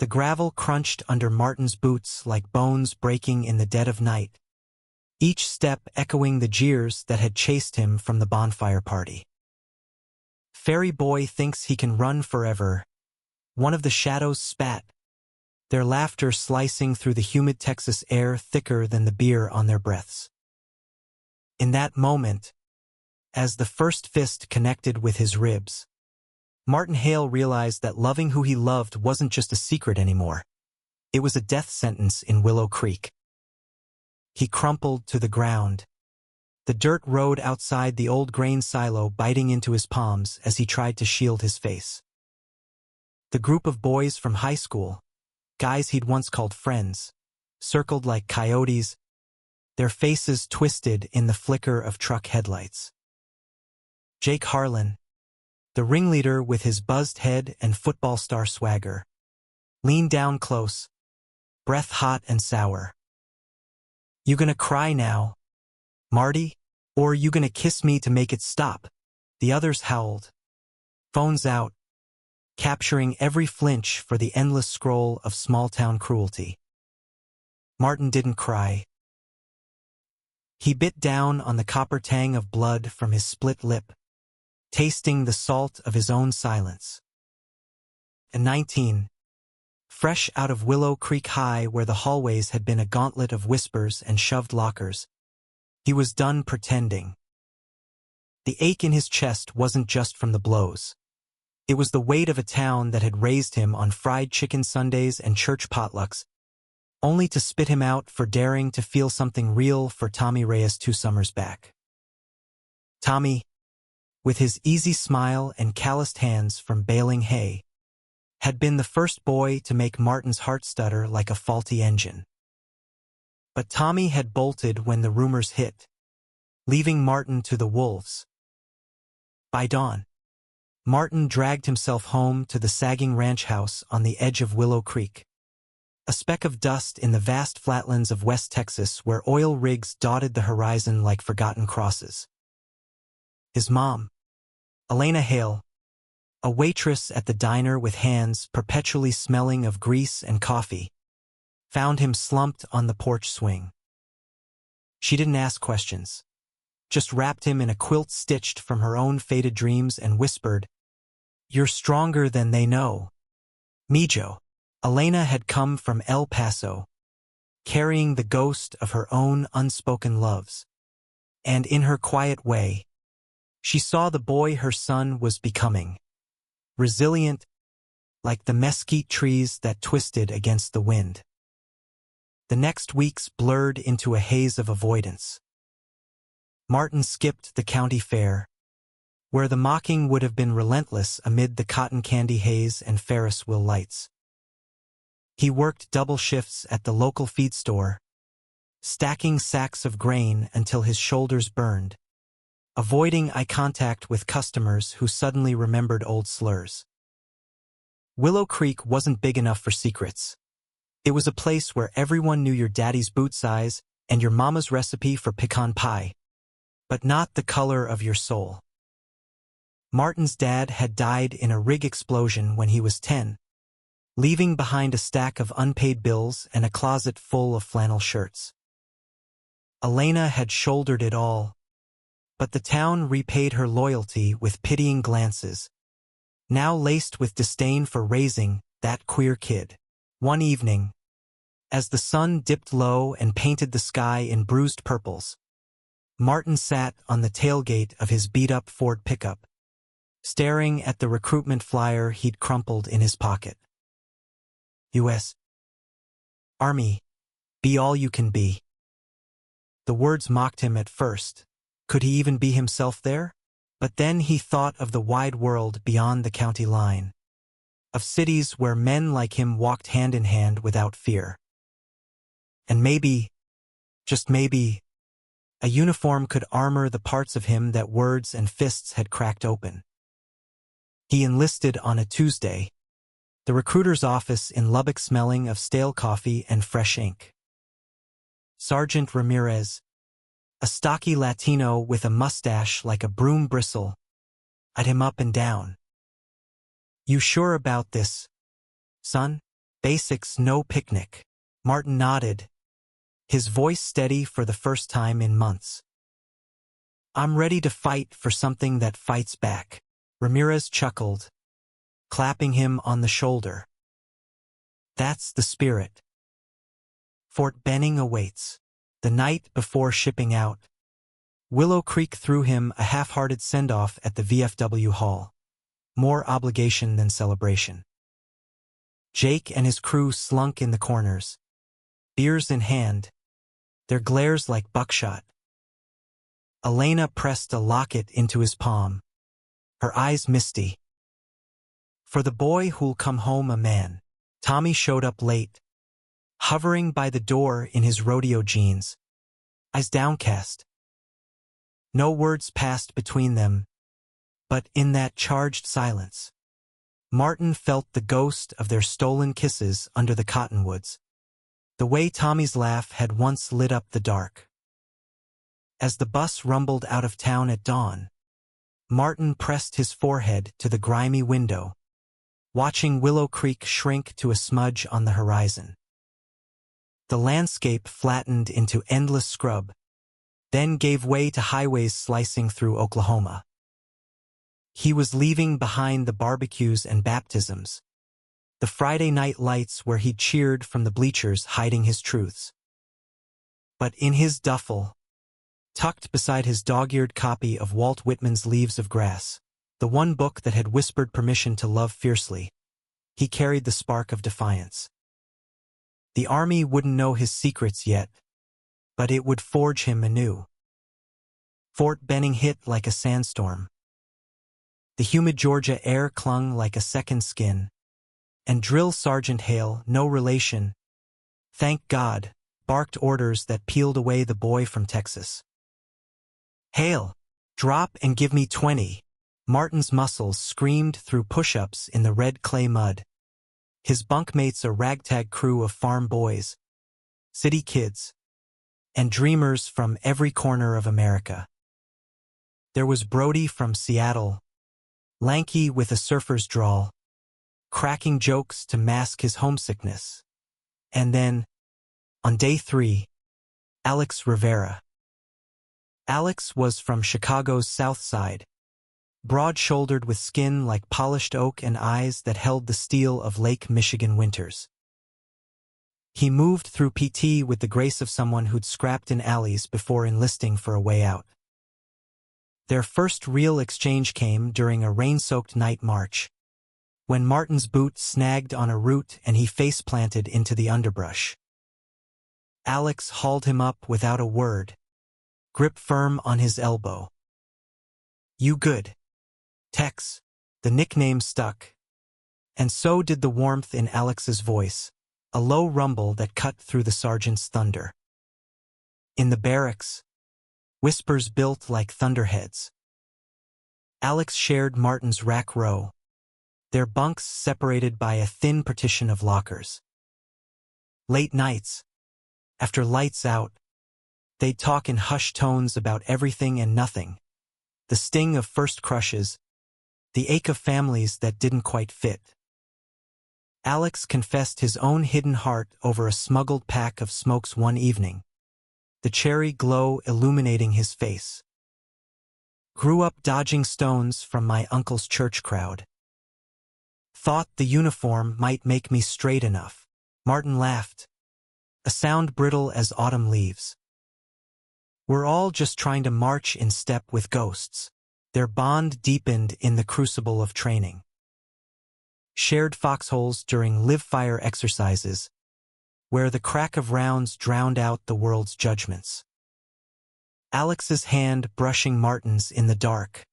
The gravel crunched under Martin's boots like bones breaking in the dead of night, each step echoing the jeers that had chased him from the bonfire party. "Fairy boy thinks he can run forever," one of the shadows spat, their laughter slicing through the humid Texas air thicker than the beer on their breaths. In that moment, as the first fist connected with his ribs, Martin Hale realized that loving who he loved wasn't just a secret anymore. It was a death sentence in Willow Creek. He crumpled to the ground, the dirt road outside the old grain silo biting into his palms as he tried to shield his face. The group of boys from high school, guys he'd once called friends, circled like coyotes, their faces twisted in the flicker of truck headlights. Jake Harlan, the ringleader with his buzzed head and football star swagger, leaned down close, breath hot and sour. "You gonna cry now, Marty? Or you gonna kiss me to make it stop?" The others howled, phones out, capturing every flinch for the endless scroll of small-town cruelty. Martin didn't cry. He bit down on the copper tang of blood from his split lip, tasting the salt of his own silence. At 19, fresh out of Willow Creek High where the hallways had been a gauntlet of whispers and shoved lockers, he was done pretending. The ache in his chest wasn't just from the blows. It was the weight of a town that had raised him on fried chicken Sundays and church potlucks, only to spit him out for daring to feel something real for Tommy Reyes 2 summers back. Tommy, with his easy smile and calloused hands from baling hay, had been the first boy to make Martin's heart stutter like a faulty engine. But Tommy had bolted when the rumors hit, leaving Martin to the wolves. By dawn, Martin dragged himself home to the sagging ranch house on the edge of Willow Creek, a speck of dust in the vast flatlands of West Texas where oil rigs dotted the horizon like forgotten crosses. His mom, Elena Hale, a waitress at the diner with hands perpetually smelling of grease and coffee, found him slumped on the porch swing. She didn't ask questions, just wrapped him in a quilt stitched from her own faded dreams and whispered, "You're stronger than they know, Mijo." Elena had come from El Paso, carrying the ghost of her own unspoken loves, and in her quiet way, she saw the boy her son was becoming, resilient, like the mesquite trees that twisted against the wind. The next weeks blurred into a haze of avoidance. Martin skipped the county fair, where the mocking would have been relentless amid the cotton candy haze and Ferris wheel lights. He worked double shifts at the local feed store, stacking sacks of grain until his shoulders burned, avoiding eye contact with customers who suddenly remembered old slurs. Willow Creek wasn't big enough for secrets. It was a place where everyone knew your daddy's boot size and your mama's recipe for pecan pie, but not the color of your soul. Martin's dad had died in a rig explosion when he was 10, leaving behind a stack of unpaid bills and a closet full of flannel shirts. Elena had shouldered it all, but the town repaid her loyalty with pitying glances, now laced with disdain for raising that queer kid. One evening, as the sun dipped low and painted the sky in bruised purples, Martin sat on the tailgate of his beat-up Ford pickup, staring at the recruitment flyer he'd crumpled in his pocket. U.S. Army, be all you can be. The words mocked him at first. Could he even be himself there? But then he thought of the wide world beyond the county line, of cities where men like him walked hand in hand without fear. And maybe, just maybe, a uniform could armor the parts of him that words and fists had cracked open. He enlisted on a Tuesday, the recruiter's office in Lubbock smelling of stale coffee and fresh ink. Sergeant Ramirez, a stocky Latino with a mustache like a broom bristle, eyed him up and down. "You sure about this, son?" Basics, no picnic. Martin nodded, his voice steady for the first time in months. I'm ready to fight for something that fights back. Ramirez chuckled, clapping him on the shoulder. That's the spirit. Fort Benning awaits. The night before shipping out, Willow Creek threw him a half-hearted send-off at the VFW hall. More obligation than celebration. Jake and his crew slunk in the corners, beers in hand, their glares like buckshot. Elena pressed a locket into his palm, her eyes misty. For the boy who'll come home a man. Tommy showed up late, hovering by the door in his rodeo jeans, eyes downcast. No words passed between them, but in that charged silence, Martin felt the ghost of their stolen kisses under the cottonwoods, the way Tommy's laugh had once lit up the dark. As the bus rumbled out of town at dawn, Martin pressed his forehead to the grimy window, watching Willow Creek shrink to a smudge on the horizon. The landscape flattened into endless scrub, then gave way to highways slicing through Oklahoma. He was leaving behind the barbecues and baptisms, the Friday night lights where he cheered from the bleachers hiding his truths. But in his duffel, tucked beside his dog-eared copy of Walt Whitman's Leaves of Grass, the one book that had whispered permission to love fiercely, he carried the spark of defiance. The army wouldn't know his secrets yet, but it would forge him anew. Fort Benning hit like a sandstorm. The humid Georgia air clung like a second skin, and Drill Sergeant Hale, no relation, thank God, barked orders that peeled away the boy from Texas. Hale, drop and give me 20. Martin's muscles screamed through push-ups in the red clay mud. His bunkmates a ragtag crew of farm boys, city kids, and dreamers from every corner of America. There was Brody from Seattle, lanky with a surfer's drawl, cracking jokes to mask his homesickness. And then, on day 3, Alex Rivera. Alex was from Chicago's South Side, broad-shouldered with skin like polished oak and eyes that held the steel of Lake Michigan winters. He moved through PT with the grace of someone who'd scrapped in alleys before enlisting for a way out. Their first real exchange came during a rain-soaked night march, when Martin's boot snagged on a root and he face-planted into the underbrush. Alex hauled him up without a word, grip firm on his elbow. "You good, Tex?" The nickname stuck, and so did the warmth in Alex's voice, a low rumble that cut through the sergeant's thunder. In the barracks, whispers built like thunderheads. Alex shared Martin's rack row, their bunks separated by a thin partition of lockers. Late nights, after lights out, they'd talk in hushed tones about everything and nothing, the sting of first crushes, the ache of families that didn't quite fit. Alex confessed his own hidden heart over a smuggled pack of smokes one evening, the cherry glow illuminating his face. "Grew up dodging stones from my uncle's church crowd. Thought the uniform might make me straight enough." Martin laughed, a sound brittle as autumn leaves. "We're all just trying to march in step with ghosts." Their bond deepened in the crucible of training. Shared foxholes during live-fire exercises, where the crack of rounds drowned out the world's judgments. Alex's hand brushing Martin's in the dark,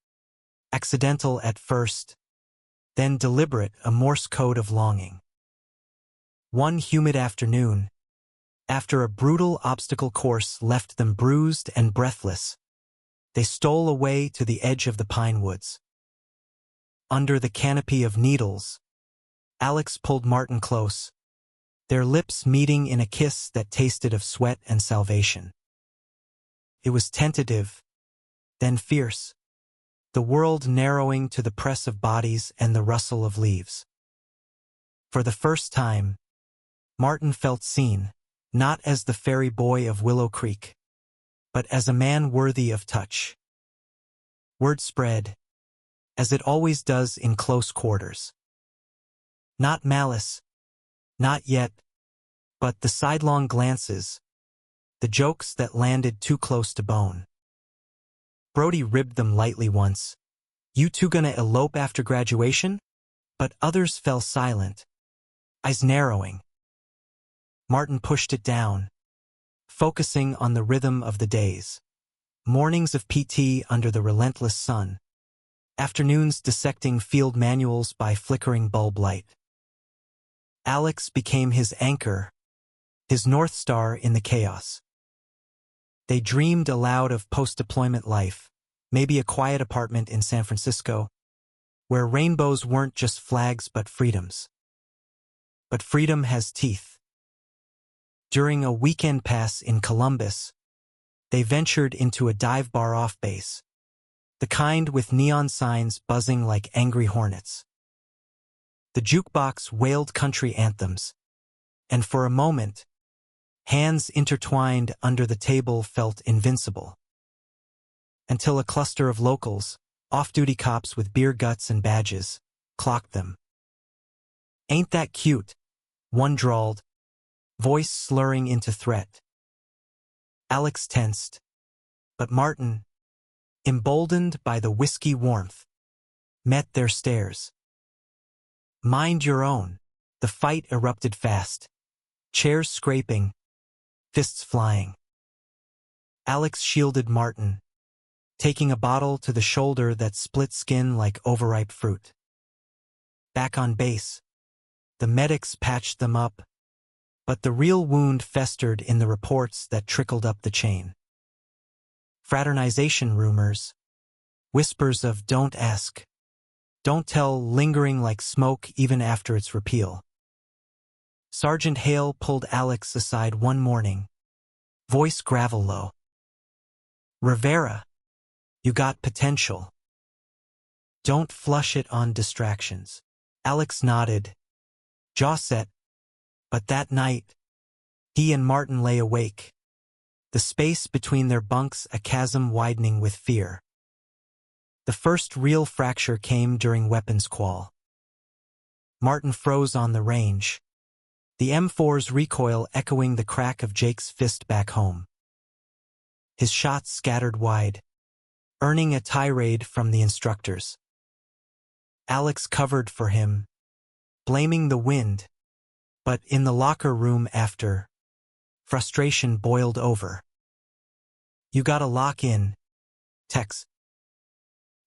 accidental at first, then deliberate, a Morse code of longing. One humid afternoon, after a brutal obstacle course left them bruised and breathless, they stole away to the edge of the pine woods. Under the canopy of needles, Alex pulled Martin close, their lips meeting in a kiss that tasted of sweat and salvation. It was tentative, then fierce, the world narrowing to the press of bodies and the rustle of leaves. For the first time, Martin felt seen, not as the fairy boy of Willow Creek, but as a man worthy of touch. Word spread, as it always does in close quarters. Not malice, not yet, but the sidelong glances, the jokes that landed too close to bone. Brody ribbed them lightly once. "You two gonna elope after graduation?" But others fell silent, eyes narrowing. Martin pushed it down, focusing on the rhythm of the days. Mornings of PT under the relentless sun. Afternoons dissecting field manuals by flickering bulb light. Alex became his anchor, his North Star in the chaos. They dreamed aloud of post-deployment life, maybe a quiet apartment in San Francisco, where rainbows weren't just flags but freedoms. But freedom has teeth. During a weekend pass in Columbus, they ventured into a dive bar off base, the kind with neon signs buzzing like angry hornets. The jukebox wailed country anthems, and for a moment, hands intertwined under the table felt invincible. Until a cluster of locals, off-duty cops with beer guts and badges, clocked them. "Ain't that cute?" one drawled, voice slurring into threat. Alex tensed, but Martin, emboldened by the whiskey warmth, met their stares. "Mind your own." The fight erupted fast, chairs scraping, fists flying. Alex shielded Martin, taking a bottle to the shoulder that split skin like overripe fruit. Back on base, the medics patched them up, but the real wound festered in the reports that trickled up the chain. Fraternization rumors, whispers of "don't ask, don't tell" lingering like smoke even after its repeal. Sergeant Hale pulled Alex aside one morning, voice gravel low. "Rivera, you got potential. Don't flush it on distractions." Alex nodded, jaw set, but that night, he and Martin lay awake, the space between their bunks a chasm widening with fear. The first real fracture came during weapons qual. Martin froze on the range, the M4's recoil echoing the crack of Jake's fist back home. His shots scattered wide, earning a tirade from the instructors. Alex covered for him, blaming the wind, but in the locker room after, frustration boiled over. "You gotta lock in, Tex.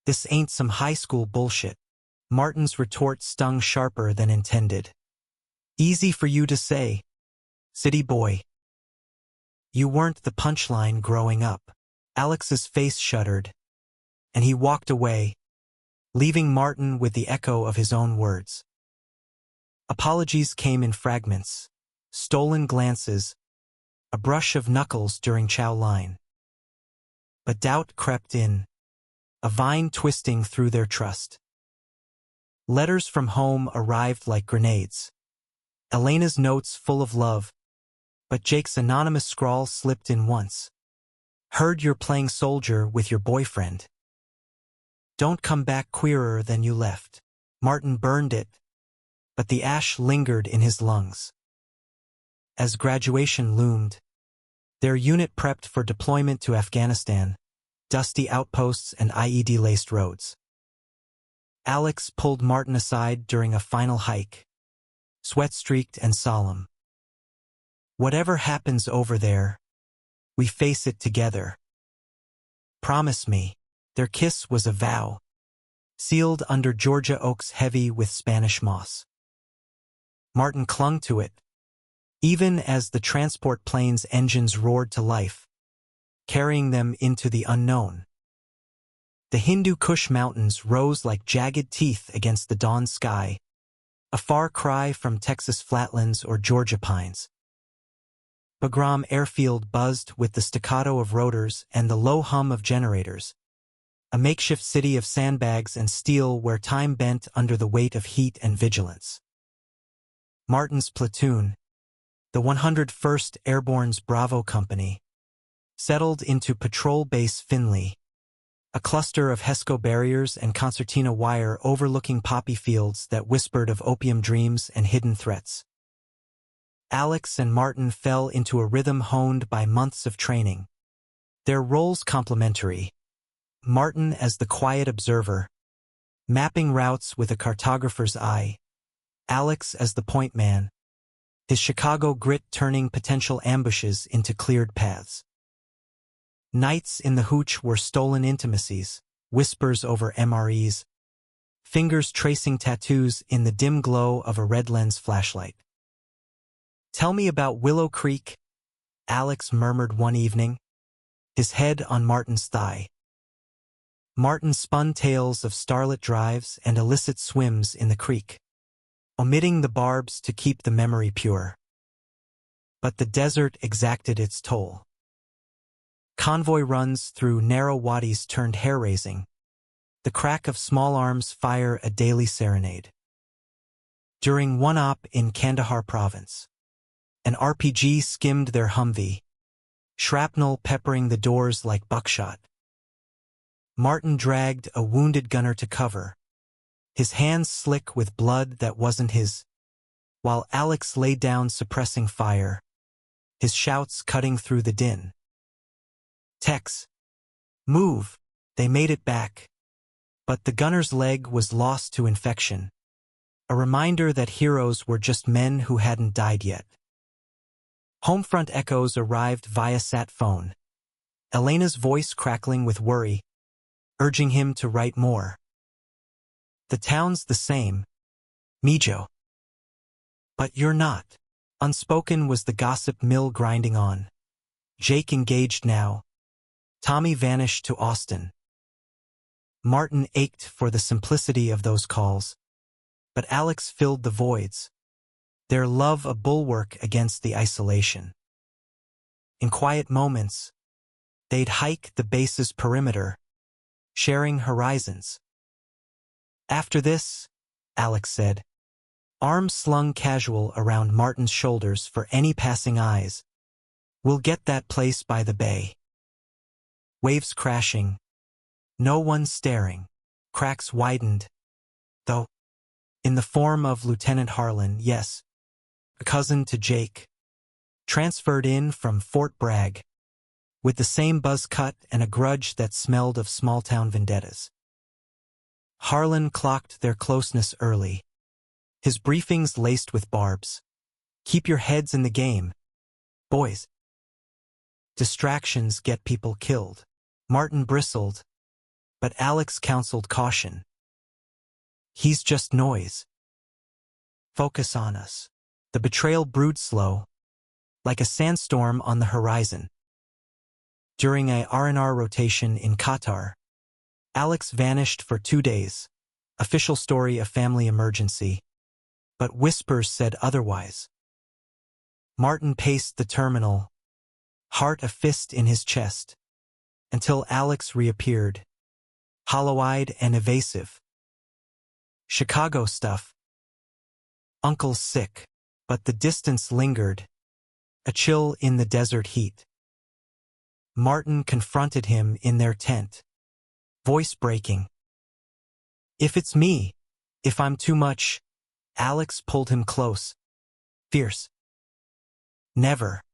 This ain't some high school bullshit." Martin's retort stung sharper than intended. "Easy for you to say, city boy. You weren't the punchline growing up." Alex's face shuddered, and he walked away, leaving Martin with the echo of his own words. Apologies came in fragments, stolen glances, a brush of knuckles during chow line. But doubt crept in, a vine twisting through their trust. Letters from home arrived like grenades. Elena's notes full of love, but Jake's anonymous scrawl slipped in once. "Heard you're playing soldier with your boyfriend. Don't come back queerer than you left." Martin burned it, but the ash lingered in his lungs. As graduation loomed, their unit prepped for deployment to Afghanistan, dusty outposts and IED-laced roads. Alex pulled Martin aside during a final hike, sweat-streaked and solemn. "Whatever happens over there, we face it together. Promise me." Their kiss was a vow, sealed under Georgia oaks heavy with Spanish moss. Martin clung to it, even as the transport plane's engines roared to life, carrying them into the unknown. The Hindu Kush Mountains rose like jagged teeth against the dawn sky, a far cry from Texas flatlands or Georgia pines. Bagram Airfield buzzed with the staccato of rotors and the low hum of generators, a makeshift city of sandbags and steel where time bent under the weight of heat and vigilance. Martin's platoon, The 101st Airborne's Bravo Company settled into Patrol Base Finley, a cluster of HESCO barriers and concertina wire overlooking poppy fields that whispered of opium dreams and hidden threats. Alex and Martin fell into a rhythm honed by months of training. Their roles complementary. Martin as the quiet observer, mapping routes with a cartographer's eye. Alex as the point man, his Chicago grit turning potential ambushes into cleared paths. Nights in the hooch were stolen intimacies, whispers over MREs, fingers tracing tattoos in the dim glow of a red lens flashlight. "Tell me about Willow Creek," Alex murmured one evening, his head on Martin's thigh. Martin spun tales of starlit drives and illicit swims in the creek, omitting the barbs to keep the memory pure. But the desert exacted its toll. Convoy runs through narrow wadis turned hair-raising. The crack of small arms fire a daily serenade. During one op in Kandahar province, an RPG skimmed their Humvee, shrapnel peppering the doors like buckshot. Martin dragged a wounded gunner to cover, his hands slick with blood that wasn't his, while Alex lay down suppressing fire, his shouts cutting through the din. "Tex, move," they made it back. But the gunner's leg was lost to infection, a reminder that heroes were just men who hadn't died yet. Homefront echoes arrived via sat phone, Elena's voice crackling with worry, urging him to write more. "The town's the same, Mijo. But you're not." Unspoken was the gossip mill grinding on. Jake engaged now. Tommy vanished to Austin. Martin ached for the simplicity of those calls, but Alex filled the voids, their love a bulwark against the isolation. In quiet moments, they'd hike the base's perimeter, sharing horizons. "After this," Alex said, arms slung casual around Martin's shoulders for any passing eyes, "we'll get that place by the bay." Waves crashing, no one staring, cracks widened, though, in the form of Lieutenant Harlan, yes, a cousin to Jake, transferred in from Fort Bragg, with the same buzz cut and a grudge that smelled of small-town vendettas. Harlan clocked their closeness early, his briefings laced with barbs. "Keep your heads in the game, boys. Distractions get people killed." Martin bristled, but Alex counseled caution. "He's just noise. Focus on us." The betrayal brewed slow, like a sandstorm on the horizon. During a R&R rotation in Qatar, Alex vanished for 2 days, official story a family emergency, but whispers said otherwise. Martin paced the terminal, heart a fist in his chest, until Alex reappeared, hollow-eyed and evasive. "Chicago stuff. Uncle's sick." But the distance lingered, a chill in the desert heat. Martin confronted him in their tent, voice breaking. "If it's me, if I'm too much," Alex pulled him close, fierce. "Never.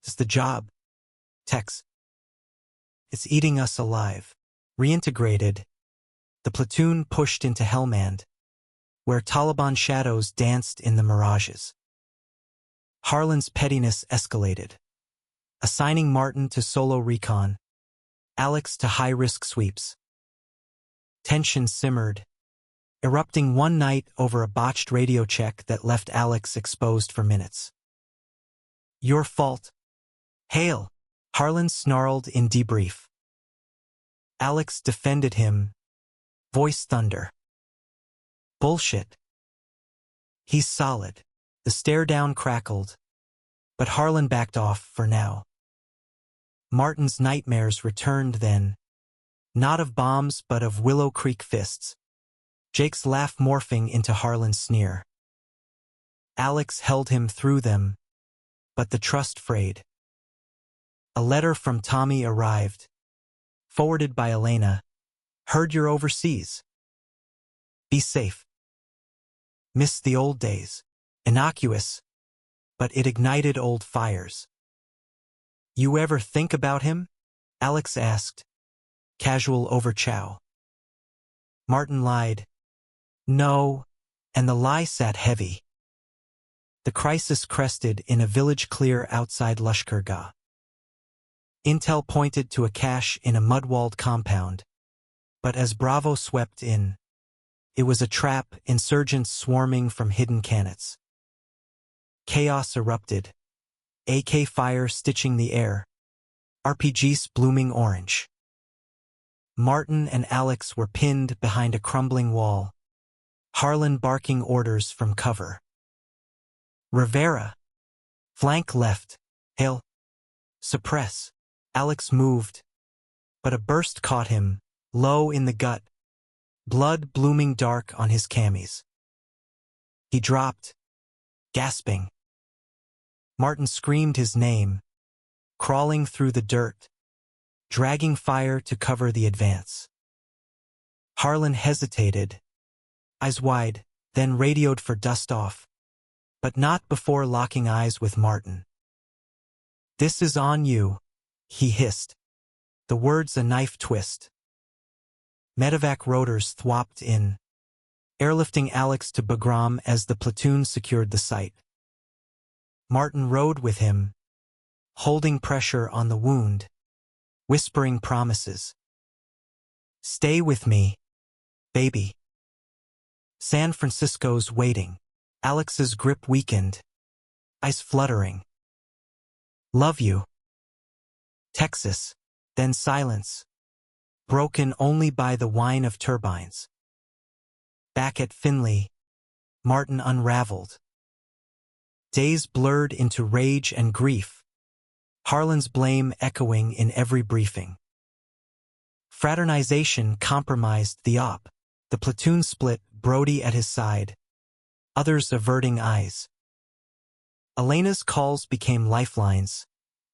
It's the job, Tex. It's eating us alive." Reintegrated, the platoon pushed into Helmand, where Taliban shadows danced in the mirages. Harlan's pettiness escalated, assigning Martin to solo recon, Alex to high-risk sweeps. Tension simmered, erupting one night over a botched radio check that left Alex exposed for minutes. "Your fault. Hail," Harlan snarled in debrief. Alex defended him, voice thunder. "Bullshit. He's solid." The stare-down crackled, but Harlan backed off for now. Martin's nightmares returned then, not of bombs but of Willow Creek fists, Jake's laugh morphing into Harlan's sneer. Alex held him through them, but the trust frayed. A letter from Tommy arrived, forwarded by Elena. Heard you're overseas. Be safe. Miss the old days. Innocuous, but it ignited old fires. You ever think about him? Alex asked, casual over chow. Martin lied. No, and the lie sat heavy. The crisis crested in a village clear outside Lashkargah. Intel pointed to a cache in a mud-walled compound, but as Bravo swept in, it was a trap, insurgents swarming from hidden cannons. Chaos erupted, AK fire stitching the air, RPGs blooming orange. Martin and Alex were pinned behind a crumbling wall, Harlan barking orders from cover. Rivera. Flank left. Hail. Suppress. Alex moved, but a burst caught him, low in the gut, blood blooming dark on his camis. He dropped, gasping. Martin screamed his name, crawling through the dirt, dragging fire to cover the advance. Harlan hesitated, eyes wide, then radioed for dust off, but not before locking eyes with Martin. This is on you, he hissed, the words a knife twist. Medevac rotors thwopped in, airlifting Alex to Bagram as the platoon secured the site. Martin rode with him, holding pressure on the wound, whispering promises. Stay with me, baby. San Francisco's waiting. Alex's grip weakened, eyes fluttering. Love you. Texas, then silence, broken only by the whine of turbines. Back at Finley, Martin unraveled. Days blurred into rage and grief, Harlan's blame echoing in every briefing. Fraternization compromised the op. The platoon split, Brody at his side, others averting eyes. Elena's calls became lifelines.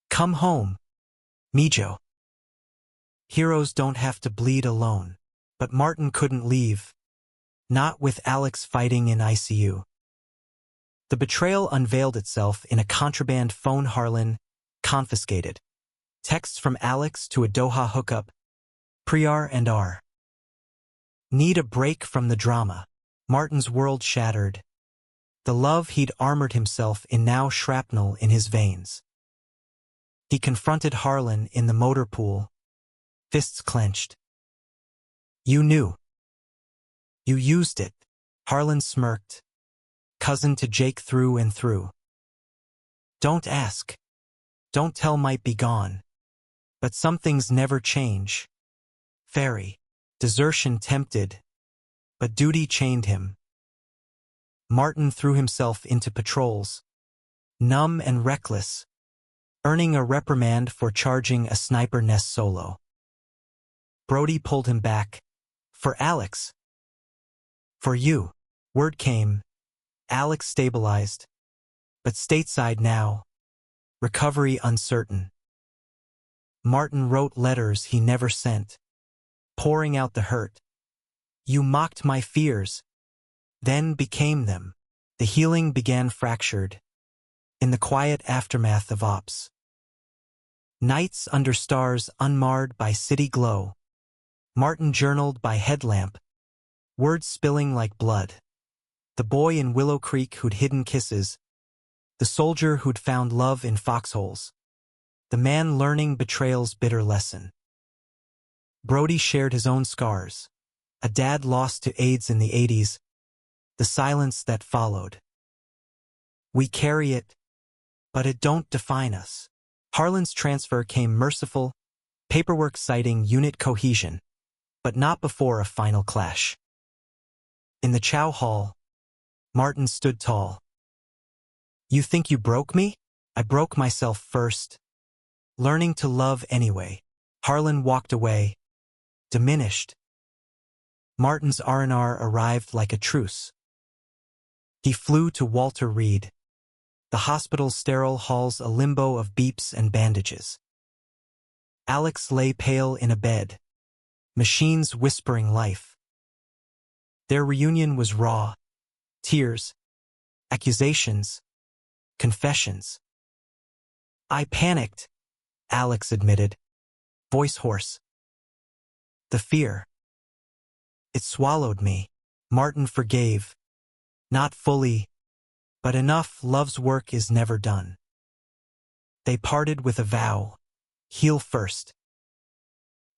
Come home, Mijo. Heroes don't have to bleed alone. But Martin couldn't leave. Not with Alex fighting in ICU. The betrayal unveiled itself in a contraband phone Harlan confiscated. Texts from Alex to a Doha hookup. Priyar and R. Need a break from the drama. Martin's world shattered. The love he'd armored himself in now shrapnel in his veins. He confronted Harlan in the motor pool, fists clenched. You knew. You used it. Harlan smirked, cousin to Jake through and through. Don't ask. Don't tell might be gone. But some things never change. Fairy. Desertion tempted, but duty chained him. Martin threw himself into patrols, numb and reckless, earning a reprimand for charging a sniper nest solo. Brody pulled him back. For Alex. For you. Word came. Alex stabilized. But stateside now. Recovery uncertain. Martin wrote letters he never sent, pouring out the hurt. You mocked my fears, then became them. The healing began fractured, in the quiet aftermath of ops. Nights under stars unmarred by city glow. Martin journaled by headlamp, words spilling like blood. The boy in Willow Creek who'd hidden kisses. The soldier who'd found love in foxholes. The man learning betrayal's bitter lesson. Brody shared his own scars. A dad lost to AIDS in the 80s. The silence that followed. We carry it, but it don't define us. Harlan's transfer came merciful, paperwork citing unit cohesion, but not before a final clash. In the chow hall, Martin stood tall. You think you broke me? I broke myself first. Learning to love anyway. Harlan walked away, diminished. Martin's R&R arrived like a truce. He flew to Walter Reed. the hospital's sterile halls a limbo of beeps and bandages. Alex lay pale in a bed, machines whispering life. Their reunion was raw. Tears, accusations, confessions. I panicked, Alex admitted, voice hoarse. The fear. It swallowed me. Martin forgave. Not fully, but enough. Love's work is never done. They parted with a vow. Heal first.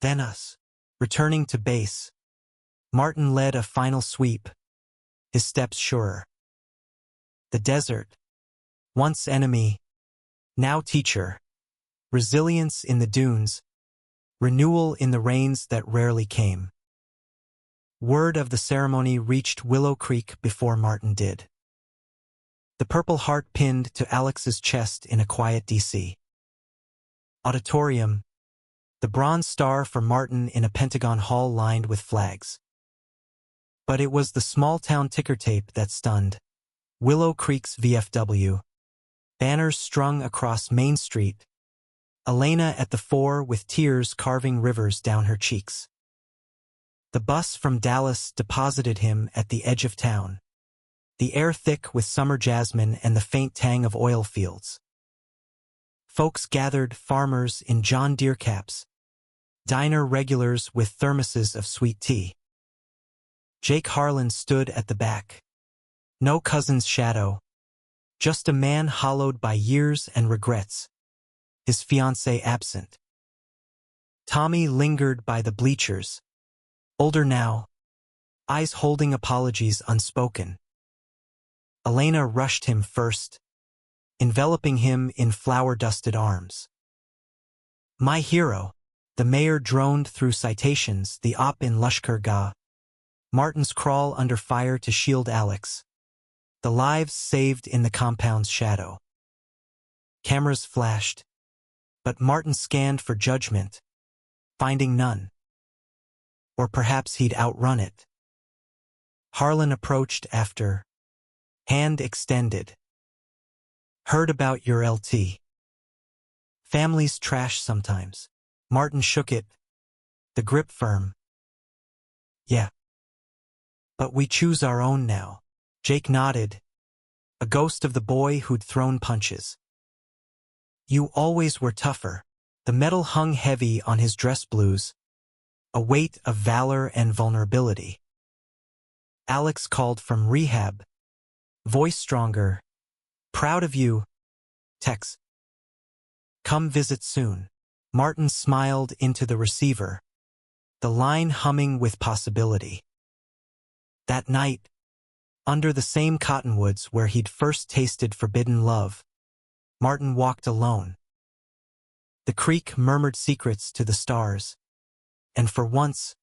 Then us. Returning to base, Martin led a final sweep, his steps surer. The desert, once enemy, now teacher, resilience in the dunes, renewal in the rains that rarely came. Word of the ceremony reached Willow Creek before Martin did. The Purple Heart pinned to Alex's chest in a quiet DC. Auditorium, the Bronze Star for Martin in a Pentagon hall lined with flags. But it was the small-town ticker tape that stunned. Willow Creek's VFW. Banners strung across Main Street. Elena at the fore with tears carving rivers down her cheeks. The bus from Dallas deposited him at the edge of town. The air thick with summer jasmine and the faint tang of oil fields. Folks gathered, farmers in John Deere caps. Diner regulars with thermoses of sweet tea. Jake Harlan stood at the back. No cousin's shadow. Just a man hollowed by years and regrets. His fiancée absent. Tommy lingered by the bleachers. Older now. Eyes holding apologies unspoken. Elena rushed him first, enveloping him in flower-dusted arms. My hero. The mayor droned through citations, the op in Lushkar Gah. Martin's crawl under fire to shield Alex. The lives saved in the compound's shadow. Cameras flashed, but Martin scanned for judgment, finding none. Or perhaps he'd outrun it. Harlan approached after, hand extended. Heard about your LT. Families trash sometimes. Martin shook it, the grip firm. Yeah. But we choose our own now. Jake nodded, a ghost of the boy who'd thrown punches. You always were tougher. The metal hung heavy on his dress blues, a weight of valor and vulnerability. Alex called from rehab, voice stronger. Proud of you. Tex. Come visit soon. Martin smiled into the receiver, the line humming with possibility. That night, under the same cottonwoods where he'd first tasted forbidden love, Martin walked alone. The creek murmured secrets to the stars, and for once,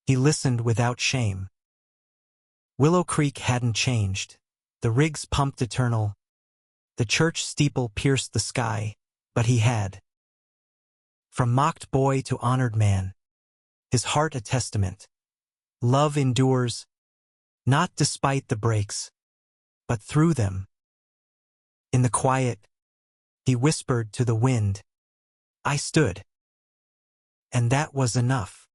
he listened without shame. Willow Creek hadn't changed. The rigs pumped eternal. The church steeple pierced the sky, but he had. From mocked boy to honored man, his heart a testament. Love endures, not despite the breaks, but through them. In the quiet, he whispered to the wind, I stood. And that was enough.